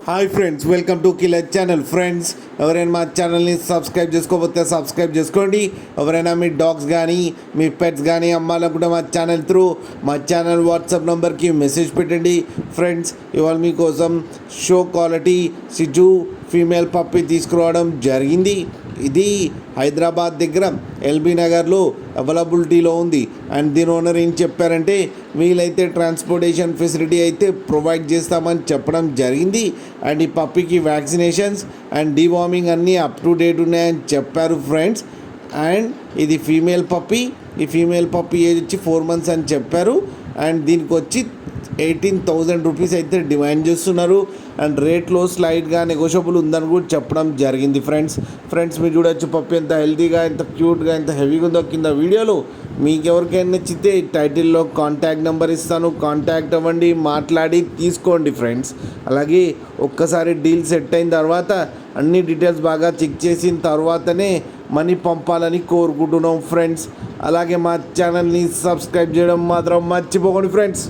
Hi friends, welcome to killer channel. Friends, ఎవరైనా మా ఛానల్ని సబ్స్క్రైబ్ చేసుకోకపోతే సబ్స్క్రైబ్ చేసుకోండి. ఎవరైనా మీ డాగ్స్ కానీ మీ పెట్స్ కానీ అమ్మాలనుకుంటే మా ఛానల్ మా ఛానల్ వాట్సాప్ నెంబర్కి మెసేజ్ పెట్టండి. ఫ్రెండ్స్, ఇవాళ మీకోసం షో క్వాలిటీ సిజు ఫీమేల్ పప్పి తీసుకురావడం జరిగింది. ఇది హైదరాబాద్ దగ్గర ఎల్బీ నగర్లో అవైలబిలిటీలో ఉంది. అండ్ దీని ఓనర్ ఏం చెప్పారంటే, వీలైతే ట్రాన్స్పోర్టేషన్ ఫెసిలిటీ అయితే ప్రొవైడ్ చేస్తామని చెప్పడం జరిగింది. అండ్ ఈ పప్పికి వ్యాక్సినేషన్స్ అండ్ డీవార్మింగ్ అన్నీ అప్ టు డేట్ ఉన్నాయని చెప్పారు ఫ్రెండ్స్. అండ్ ఇది ఫీమేల్ పప్పి. ఈ ఫీమేల్ పప్పి ఏజ్ వచ్చి 4 months అని చెప్పారు. అండ్ దీనికి వచ్చి 18,000 రూపీస్ అయితే డిమాండ్ చేస్తున్నారు. అండ్ రేట్లో స్లైడ్గా నెగోషియబుల్ ఉందని కూడా చెప్పడం జరిగింది. ఫ్రెండ్స్ మీరు చూడొచ్చు పప్పి ఎంత హెల్తీగా, ఎంత క్యూట్గా, ఎంత హెవీగా ఉందో కింద వీడియోలో. మీకు ఎవరికైనా నచ్చితే టైటిల్లో కాంటాక్ట్ నెంబర్ ఇస్తాను, కాంటాక్ట్ అవ్వండి, మాట్లాడి తీసుకోండి ఫ్రెండ్స్. అలాగే ఒక్కసారి డీల్ సెట్ అయిన తర్వాత అన్ని డీటెయిల్స్ బాగా చెక్ చేసిన తర్వాతనే మనీ పంపాలని కోరుకుంటున్నాం ఫ్రెండ్స్. అలాగే మా ఛానల్ని సబ్స్క్రైబ్ చేయడం మాత్రం మర్చిపోకండి ఫ్రెండ్స్.